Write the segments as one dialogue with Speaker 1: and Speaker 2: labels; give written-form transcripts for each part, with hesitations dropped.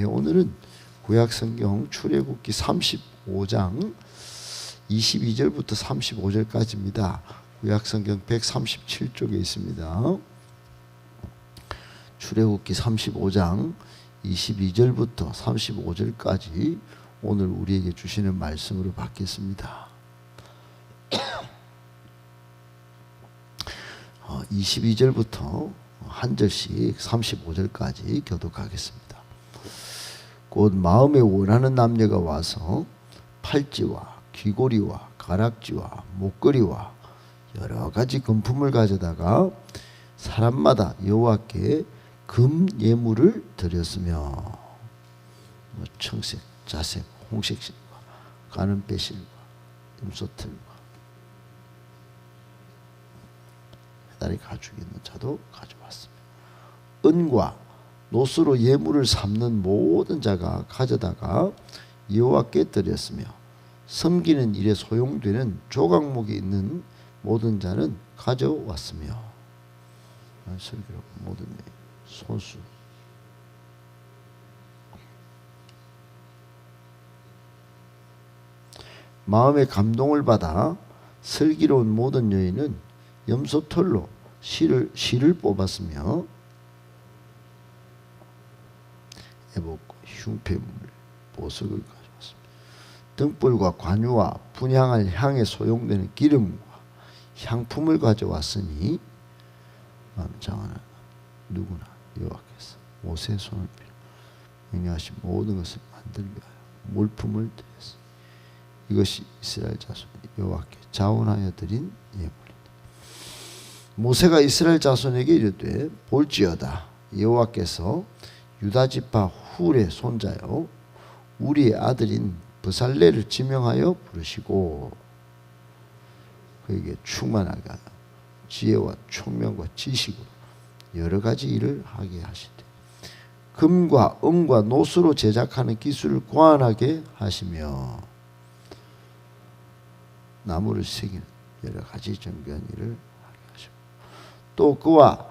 Speaker 1: 오늘은 구약성경 출애굽기 35장 22절부터 35절까지입니다. 구약성경 137쪽에 있습니다. 출애굽기 35장 22절부터 35절까지 오늘 우리에게 주시는 말씀으로 받겠습니다. 22절부터 한 절씩 35절까지 교독하겠습니다. 곧 마음에 원하는 남녀가 와서 팔찌와 귀고리와 가락지와 목걸이와 여러 가지 금품을 가져다가 사람마다 여호와께 금 예물을 드렸으며 청색, 자색, 홍색 실과 가는 배실과 염소털과 메다리 가죽이 있는 자도 가져왔으며 은과 노스로 예물을 삼는 모든 자가 가져다가 여호와께 드렸으며 섬기는 일에 소용되는 조각목이 있는 모든 자는 가져왔으며 설교로 모든 손수 마음의 감동을 받아 슬기로운 모든 여인은 염소털로 실을 뽑았으며 애복과 흉패물 보석을 가져왔습니다. 등불과 관유와 분향할 향에 소용되는 기름과 향품을 가져왔으니 장하는 누구나 여호와께서 모세의 손을 빌어 명령하신 모든 것을 만들게 하여 물품을 드렸으니 이것이 이스라엘 자손이 여호와께 자원하여 드린 예물이다. 모세가 이스라엘 자손에게 이르되 볼지어다 여호와께서 유다 지파 훌의 손자요 우리의 아들인 브살레를 지명하여 부르시고 그에게 충만하게 하여 지혜와 총명과 지식으로 여러 가지 일을 하게 하시되 금과 은과 노스로 제작하는 기술을 고안하게 하시며 나무를 새기는 여러 가지 정교한 일을 하게 하시고 또 그와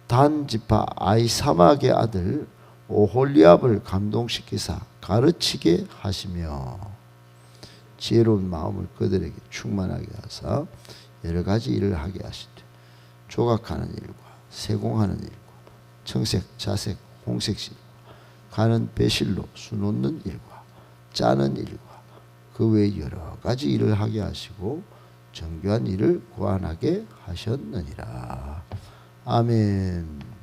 Speaker 1: 단 지파 아히사막의 아들 오홀리압을 감동시키사 가르치게 하시며 지혜로운 마음을 그들에게 충만하게 하사 여러 가지 일을 하게 하시되 조각하는 일과 세공하는 일과 청색, 자색, 홍색 실과 가는 배실로 수놓는 일과 짜는 일과 그 외에 여러 가지 일을 하게 하시고 정교한 일을 고안하게 하셨느니라. 아멘.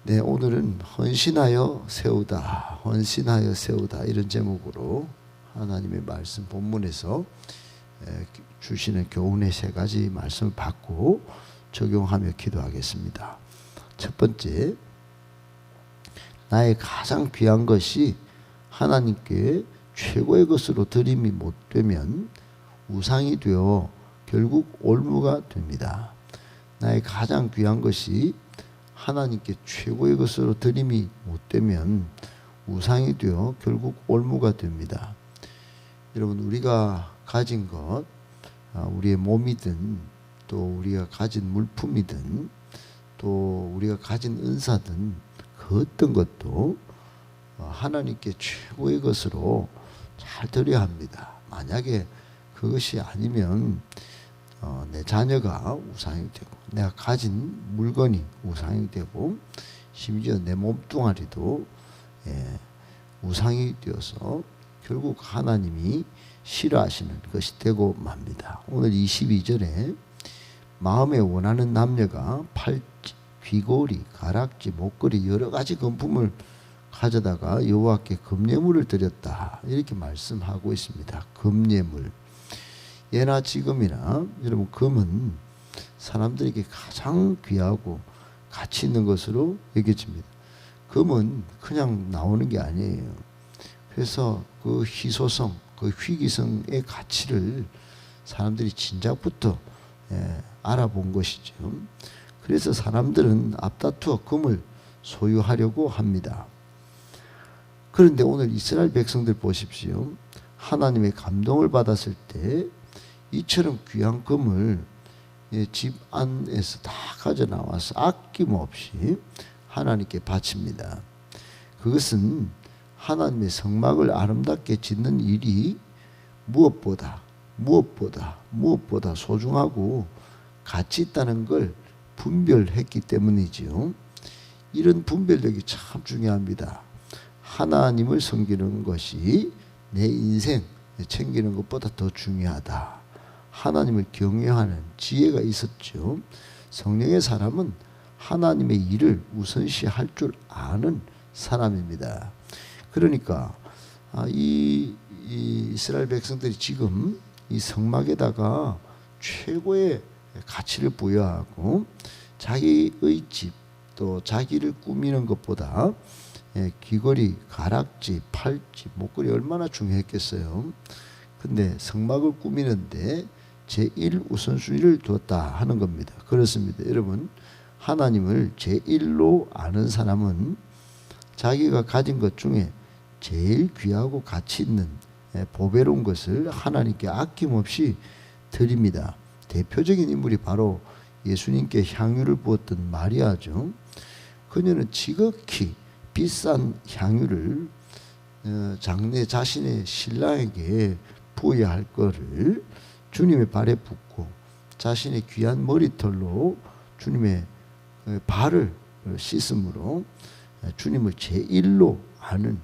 Speaker 1: 네, 오늘은 헌신하여 세우다, 헌신하여 세우다 이런 제목으로 하나님의 말씀 본문에서 주시는 교훈의 세 가지 말씀을 받고 적용하며 기도하겠습니다. 첫 번째, 나의 가장 귀한 것이 하나님께 최고의 것으로 드림이 못 되면 우상이 되어 결국 올무가 됩니다. 나의 가장 귀한 것이 하나님께 최고의 것으로 드림이 못 되면 우상이 되어 결국 올무가 됩니다. 여러분, 우리가 가진 것, 우리의 몸이든 또 우리가 가진 물품이든 또 우리가 가진 은사든 그 어떤 것도 하나님께 최고의 것으로 잘 드려야 합니다. 만약에 그것이 아니면 내 자녀가 우상이 되고 내가 가진 물건이 우상이 되고 심지어 내 몸뚱아리도 우상이 되어서 결국 하나님이 싫어하시는 것이 되고 맙니다. 오늘 22절에 마음에 원하는 남녀가 팔찌, 귀고리, 가락지, 목걸이 여러 가지 금품을 가져다가 여호와께 금예물을 드렸다 이렇게 말씀하고 있습니다. 금예물. 예나 지금이나 여러분 금은 사람들에게 가장 귀하고 가치 있는 것으로 여겨집니다. 금은 그냥 나오는 게 아니에요. 그래서 그 희소성, 그 희귀성의 가치를 사람들이 진작부터 알아본 것이죠. 그래서 사람들은 앞다투어 금을 소유하려고 합니다. 그런데 오늘 이스라엘 백성들 보십시오. 하나님의 감동을 받았을 때 이처럼 귀한 금을 집 안에서 다 가져 나와서 아낌없이 하나님께 바칩니다. 그것은 하나님의 성막을 아름답게 짓는 일이 무엇보다 소중하고 가치 있다는 걸 분별했기 때문이지요. 이런 분별력이 참 중요합니다. 하나님을 섬기는 것이 내 인생 챙기는 것보다 더 중요하다. 하나님을 경외하는 지혜가 있었죠. 성령의 사람은 하나님의 일을 우선시할 줄 아는 사람입니다. 그러니까 이 이스라엘 백성들이 지금 이 성막에다가 최고의 가치를 부여하고 자기의 집 또 자기를 꾸미는 것보다 귀걸이, 가락지, 팔찌, 목걸이 얼마나 중요했겠어요. 근데 성막을 꾸미는데 제1 우선순위를 두었다 하는 겁니다. 그렇습니다. 여러분, 하나님을 제1로 아는 사람은 자기가 가진 것 중에 제일 귀하고 가치 있는 보배로운 것을 하나님께 아낌없이 드립니다. 대표적인 인물이 바로 예수님께 향유를 부었던 마리아죠. 그녀는 지극히 비싼 향유를 장래 자신의 신랑에게 부어야 할 것을 주님의 발에 붓고 자신의 귀한 머리털로 주님의 발을 씻음으로 주님을 제1로 아는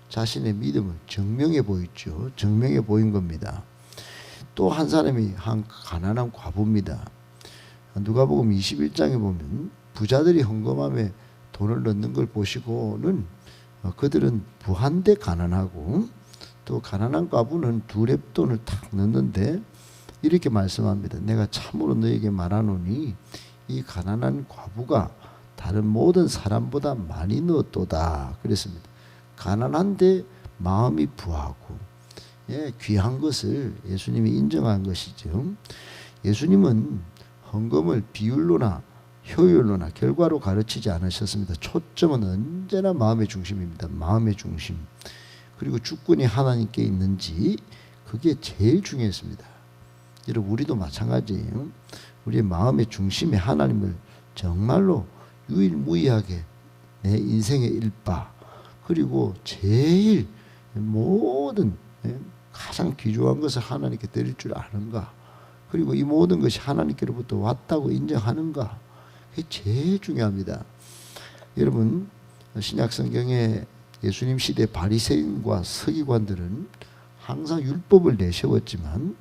Speaker 1: 자신의 믿음을 증명해 보였죠. 증명해 보인 겁니다. 또 한 사람이 한 가난한 과부입니다. 누가복음 21장에 보면 부자들이 헌금함에 돈을 넣는 걸 보시고는 그들은 부한데 가난하고 또 가난한 과부는 2렙돈을 탁 넣는데 이렇게 말씀합니다. 내가 참으로 너에게 말하노니 이 가난한 과부가 다른 모든 사람보다 많이 넣었도다. 그랬습니다. 가난한데 마음이 부하고 귀한 것을 예수님이 인정한 것이죠. 예수님은 헌금을 비율로나 효율로나 결과로 가르치지 않으셨습니다. 초점은 언제나 마음의 중심입니다. 마음의 중심. 그리고 주권이 하나님께 있는지 그게 제일 중요했습니다. 여러분, 우리도 마찬가지예요. 우리의 마음의 중심에 하나님을 정말로 유일무이하게 내 인생의 일바 그리고 제일 모든 가장 귀중한 것을 하나님께 드릴 줄 아는가, 그리고 이 모든 것이 하나님께로부터 왔다고 인정하는가, 그게 제일 중요합니다. 여러분, 신약 성경에 예수님 시대 바리새인과 서기관들은 항상 율법을 내세웠지만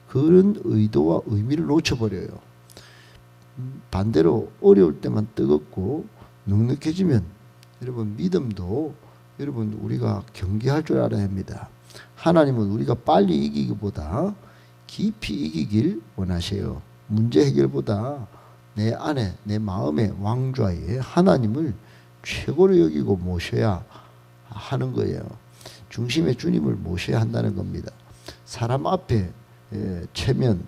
Speaker 1: 그런 의도와 의미를 놓쳐버려요. 반대로 어려울 때만 뜨겁고 눅눅해지면 여러분 믿음도 여러분 우리가 경계할 줄 알아야 합니다. 하나님은 우리가 빨리 이기기보다 깊이 이기길 원하세요. 문제 해결보다 내 안에 내 마음의 왕좌에 하나님을 최고로 여기고 모셔야 하는 거예요. 중심에 주님을 모셔야 한다는 겁니다. 사람 앞에 체면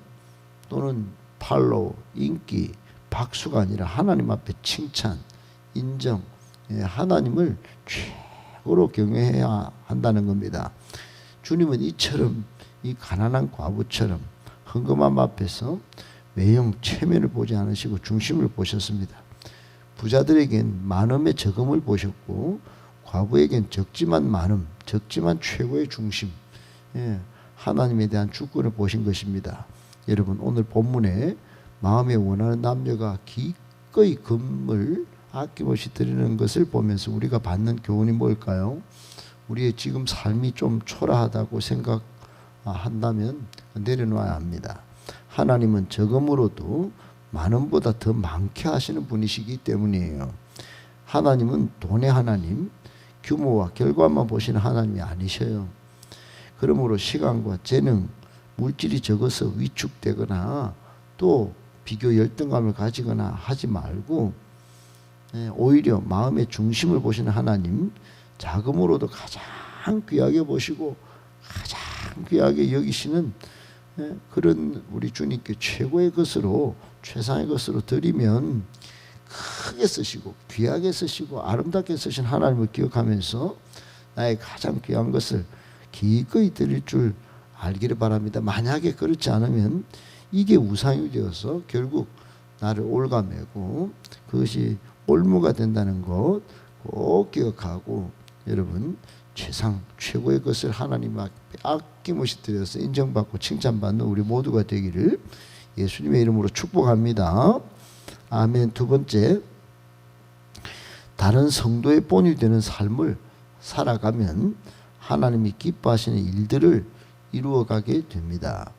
Speaker 1: 또는 팔로우, 인기, 박수가 아니라 하나님 앞에 칭찬, 인정, 하나님을 최고로 경외해야 한다는 겁니다. 주님은 이처럼 이 가난한 과부처럼 헌금함 앞에서 외형 체면을 보지 않으시고 중심을 보셨습니다. 부자들에겐 많음의 적음을 보셨고 과부에겐 적지만 많음, 적지만 최고의 중심, 하나님에 대한 주권을 보신 것입니다. 여러분, 오늘 본문에 마음에 원하는 남녀가 기꺼이 금을 아낌없이 드리는 것을 보면서 우리가 받는 교훈이 뭘까요? 우리의 지금 삶이 좀 초라하다고 생각한다면 내려놔야 합니다. 하나님은 적음으로도 많음보다 더 많게 하시는 분이시기 때문이에요. 하나님은 돈의 하나님, 규모와 결과만 보시는 하나님이 아니셔요. 그러므로 시간과 재능, 물질이 적어서 위축되거나 또 비교 열등감을 가지거나 하지 말고 오히려 마음의 중심을 보시는 하나님, 자금으로도 가장 귀하게 보시고 가장 귀하게 여기시는 그런 우리 주님께 최고의 것으로, 최상의 것으로 드리면 크게 쓰시고 귀하게 쓰시고 아름답게 쓰신 하나님을 기억하면서 나의 가장 귀한 것을 기꺼이 드릴 줄 알기를 바랍니다. 만약에 그렇지 않으면 이게 우상이 되어서 결국 나를 올가매고 그것이 올무가 된다는 것 꼭 기억하고 여러분 최상 최고의 것을 하나님 앞에 아낌없이 드려서 인정받고 칭찬받는 우리 모두가 되기를 예수님의 이름으로 축복합니다. 아멘. 두 번째, 다른 성도의 본이 되는 삶을 살아가면 하나님이 기뻐하시는 일들을 이루어가게 됩니다.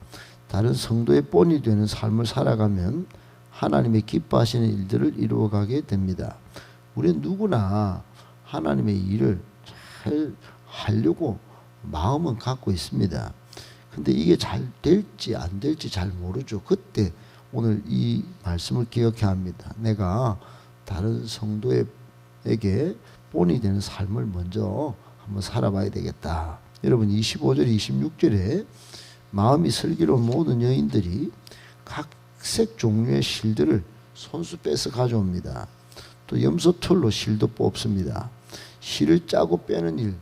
Speaker 1: 다른 성도의 본이 되는 삶을 살아가면 하나님의 기뻐하시는 일들을 이루어가게 됩니다. 우리는 누구나 하나님의 일을 잘 하려고 마음은 갖고 있습니다. 근데 이게 잘 될지 안 될지 잘 모르죠. 그때 오늘 이 말씀을 기억해야 합니다. 내가 다른 성도에게 본이 되는 삶을 먼저 한번 살아봐야 되겠다. 여러분 25절 26절에 마음이 슬기로운 모든 여인들이 각색 종류의 실들을 손수 빼서 가져옵니다. 또 염소털로 실도 뽑습니다. 실을 짜고 빼는 일,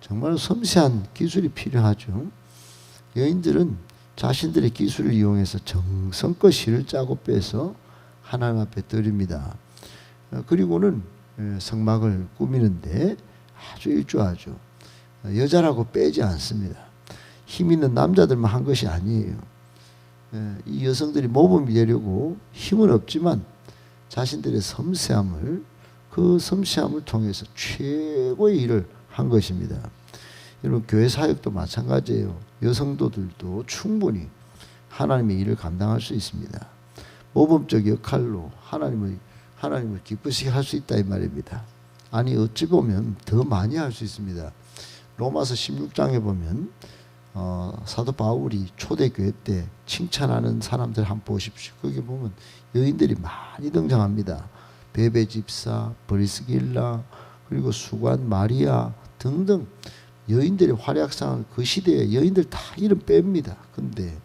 Speaker 1: 정말 섬세한 기술이 필요하죠. 여인들은 자신들의 기술을 이용해서 정성껏 실을 짜고 빼서 하나님 앞에 드립니다. 그리고는 성막을 꾸미는데 아주 일조하죠. 여자라고 빼지 않습니다. 힘 있는 남자들만 한 것이 아니에요. 이 여성들이 모범이 되려고 힘은 없지만 자신들의 섬세함을, 그 섬세함을 통해서 최고의 일을 한 것입니다. 여러분 교회 사역도 마찬가지예요. 여성도들도 충분히 하나님의 일을 감당할 수 있습니다. 모범적 역할로 하나님을 기쁘시게 할 수 있다 이 말입니다. 아니 어찌 보면 더 많이 할 수 있습니다. 로마서 16장에 보면 사도 바울이 초대교회 때 칭찬하는 사람들 한번 보십시오. 거기 보면 여인들이 많이 등장합니다. 베베 집사, 브리스길라, 그리고 수관 마리아 등등 여인들의 활약상을 그 시대에 여인들 다 이름 뺍니다. 근데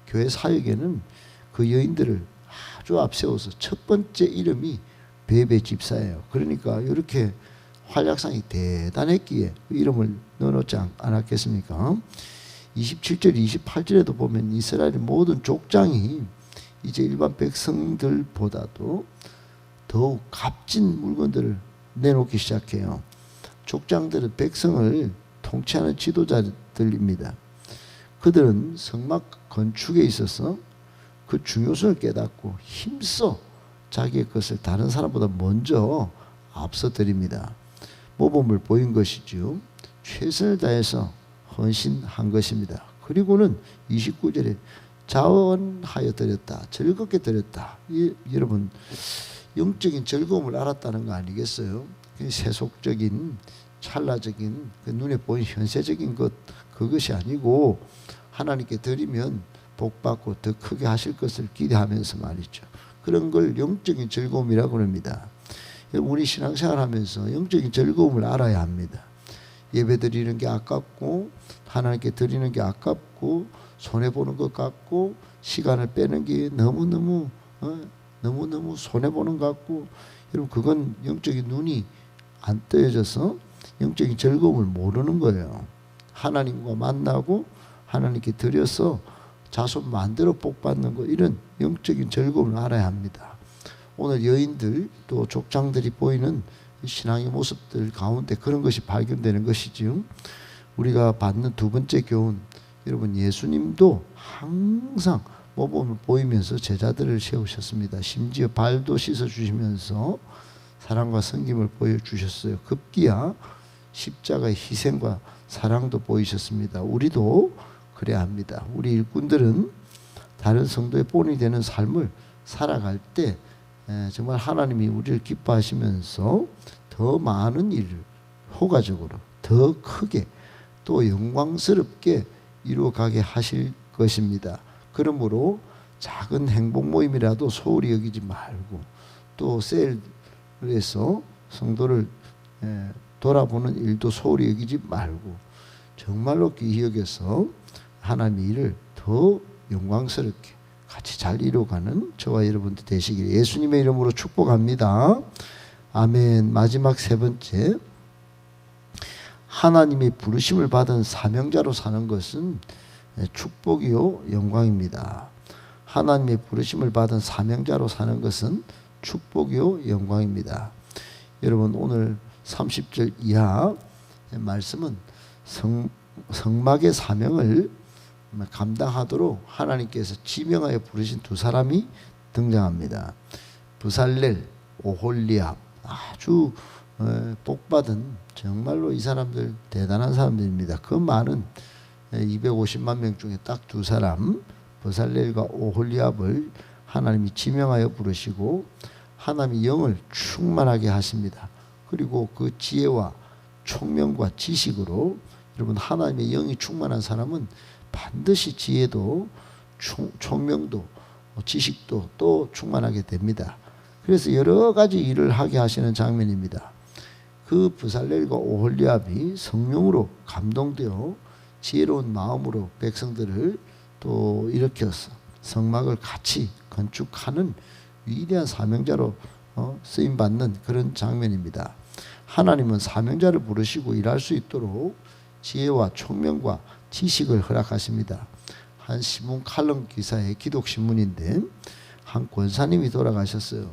Speaker 1: 교회 사역에는 그 여인들을 아주 앞세워서 첫 번째 이름이 베베 집사예요. 그러니까 이렇게 활약상이 대단했기에 그 이름을 넣어놓지 않았겠습니까? 27절 28절에도 보면 이스라엘의 모든 족장이 이제 일반 백성들보다도 더욱 값진 물건들을 내놓기 시작해요. 족장들은 백성을 통치하는 지도자들입니다. 그들은 성막 건축에 있어서 그 중요성을 깨닫고 힘써 자기의 것을 다른 사람보다 먼저 앞서 드립니다. 모범을 보인 것이죠. 최선을 다해서 헌신한 것입니다. 그리고는 29절에 자원하여 드렸다. 즐겁게 드렸다. 여러분 영적인 즐거움을 알았다는 거 아니겠어요? 세속적인 찰나적인 그 눈에 보이는 현세적인 그것이 아니고 하나님께 드리면 복받고 더 크게 하실 것을 기대하면서 말이죠. 그런 걸 영적인 즐거움이라고 합니다. 우리 신앙생활 하면서 영적인 즐거움을 알아야 합니다. 예배 드리는 게 아깝고 하나님께 드리는 게 아깝고 손해보는 것 같고 시간을 빼는 게 너무너무 손해보는 것 같고, 여러분 그건 영적인 눈이 안 떠져서 영적인 즐거움을 모르는 거예요. 하나님과 만나고 하나님께 드려서 자손 만들어 복받는 것, 이런 영적인 즐거움을 알아야 합니다. 오늘 여인들 또 족장들이 보이는 신앙의 모습들 가운데 그런 것이 발견되는 것이지요. 우리가 받는 두 번째 교훈, 여러분 예수님도 항상 모범을 보이면서 제자들을 세우셨습니다. 심지어 발도 씻어주시면서 사랑과 섬김을 보여주셨어요. 급기야 십자가의 희생과 사랑도 보이셨습니다. 우리도 그래야 합니다. 우리 일꾼들은 다른 성도의 본이 되는 삶을 살아갈 때 정말 하나님이 우리를 기뻐하시면서 더 많은 일을 효과적으로 더 크게 또 영광스럽게 이루어가게 하실 것입니다. 그러므로 작은 행복 모임이라도 소홀히 여기지 말고 또 셀에서 성도를 돌아보는 일도 소홀히 여기지 말고 정말로 귀히 여겨서 하나님의 일을 더 영광스럽게 같이 잘 이루어가는 저와 여러분들 되시길 예수님의 이름으로 축복합니다. 아멘. 마지막 세 번째, 하나님의 부르심을 받은 사명자로 사는 것은 축복이요 영광입니다. 하나님의 부르심을 받은 사명자로 사는 것은 축복이요 영광입니다. 여러분 오늘 30절 이하 말씀은 성막의 사명을 감당하도록 하나님께서 지명하여 부르신 두 사람이 등장합니다. 부살렐, 오홀리압, 아주 복받은 정말로 이 사람들 대단한 사람들입니다. 그 많은 250만 명 중에 딱 두 사람, 부살렐과 오홀리압을 하나님이 지명하여 부르시고 하나님이 영을 충만하게 하십니다. 그리고 그 지혜와 총명과 지식으로, 여러분 하나님의 영이 충만한 사람은 반드시 지혜도 총명도 지식도 또 충만하게 됩니다. 그래서 여러 가지 일을 하게 하시는 장면입니다. 그 부살렐과 오홀리압이 성령으로 감동되어 지혜로운 마음으로 백성들을 또 일으켜서 성막을 같이 건축하는 위대한 사명자로 쓰임받는 그런 장면입니다. 하나님은 사명자를 부르시고 일할 수 있도록 지혜와 총명과 지식을 허락하십니다. 한 신문 칼럼 기사의 기독신문인데 한 권사님이 돌아가셨어요.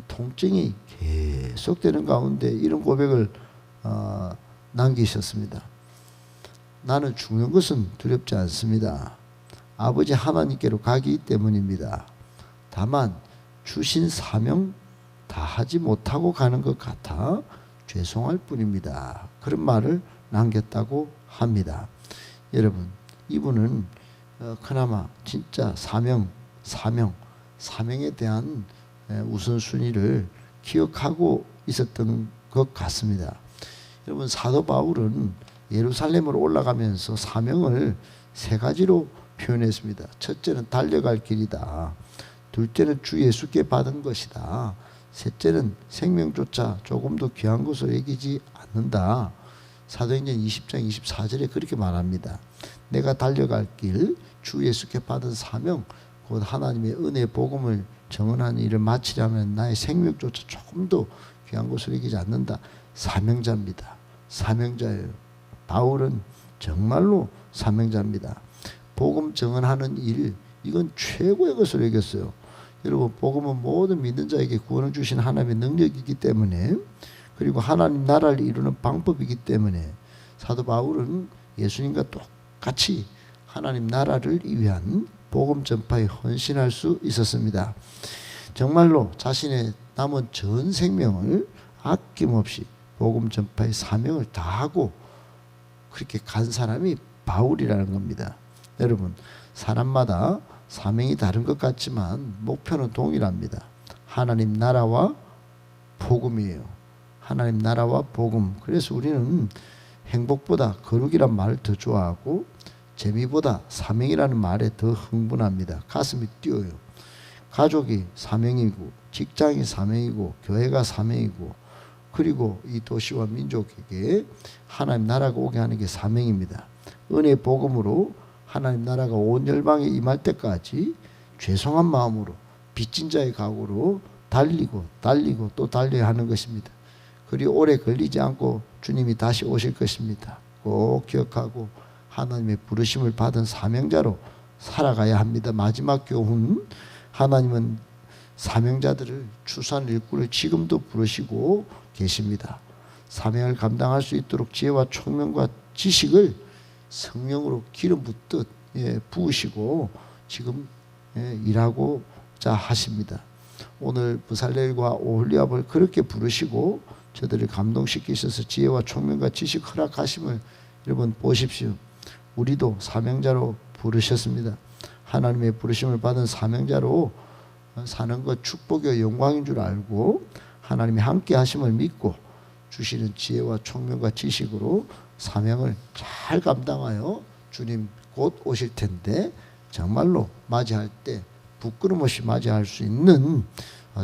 Speaker 1: 통증이 계속되는 가운데 이런 고백을 남기셨습니다. 나는 죽는 것은 두렵지 않습니다. 아버지 하나님께로 가기 때문입니다. 다만 주신 사명 다 하지 못하고 가는 것 같아 죄송할 뿐입니다. 그런 말을 남겼다고 합니다. 여러분, 이분은 그나마 진짜 사명에 대한 우선순위를 기억하고 있었던 것 같습니다. 여러분, 사도 바울은 예루살렘으로 올라가면서 사명을 세 가지로 표현했습니다. 첫째는 달려갈 길이다. 둘째는 주 예수께 받은 것이다. 셋째는 생명조차 조금도 귀한 것으로 여기지 않는다. 사도행전 20장 24절에 그렇게 말합니다. 내가 달려갈 길, 주 예수께 받은 사명, 곧 하나님의 은혜 복음을 정언하는 일을 마치려면 나의 생명조차 조금도 귀한 것으로 여기지 않는다. 사명자입니다. 사명자예요. 바울은 정말로 사명자입니다. 복음 정언하는 일, 이건 최고의 것으로 여겼어요. 여러분, 복음은 모든 믿는 자에게 구원을 주신 하나님의 능력이기 때문에, 그리고 하나님 나라를 이루는 방법이기 때문에 사도 바울은 예수님과 똑같이 하나님 나라를 위한 복음 전파에 헌신할 수 있었습니다. 정말로 자신의 남은 전 생명을 아낌없이 복음 전파의 사명을 다하고 그렇게 간 사람이 바울이라는 겁니다. 여러분, 사람마다 사명이 다른 것 같지만 목표는 동일합니다. 하나님 나라와 복음이에요. 하나님 나라와 복음. 그래서 우리는 행복보다 거룩이란 말을 더 좋아하고 재미보다 사명이라는 말에 더 흥분합니다. 가슴이 뛰어요. 가족이 사명이고, 직장이 사명이고, 교회가 사명이고, 그리고 이 도시와 민족에게 하나님 나라가 오게 하는 게 사명입니다. 은혜 복음으로 하나님 나라가 온 열방에 임할 때까지 죄송한 마음으로 빚진 자의 각오로 달리고 또 달려야 하는 것입니다. 그리고 오래 걸리지 않고 주님이 다시 오실 것입니다. 꼭 기억하고 하나님의 부르심을 받은 사명자로 살아가야 합니다. 마지막 교훈, 하나님은 사명자들을 추수한 일꾼을 지금도 부르시고 계십니다. 사명을 감당할 수 있도록 지혜와 총명과 지식을 성령으로 기름 붓듯 부으시고 지금 일하고자 하십니다. 오늘 부살렐과 오홀리압을 그렇게 부르시고 저들을 감동시키셔서 지혜와 총명과 지식 허락하심을 여러분 보십시오. 우리도 사명자로 부르셨습니다. 하나님의 부르심을 받은 사명자로 사는 것 축복이요 영광인 줄 알고 하나님이 함께 하심을 믿고 주시는 지혜와 총명과 지식으로 사명을 잘 감당하여 주님 곧 오실 텐데 정말로 맞이할 때 부끄럼 없이 맞이할 수 있는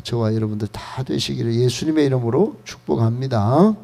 Speaker 1: 저와 여러분들 다 되시기를 예수님의 이름으로 축복합니다.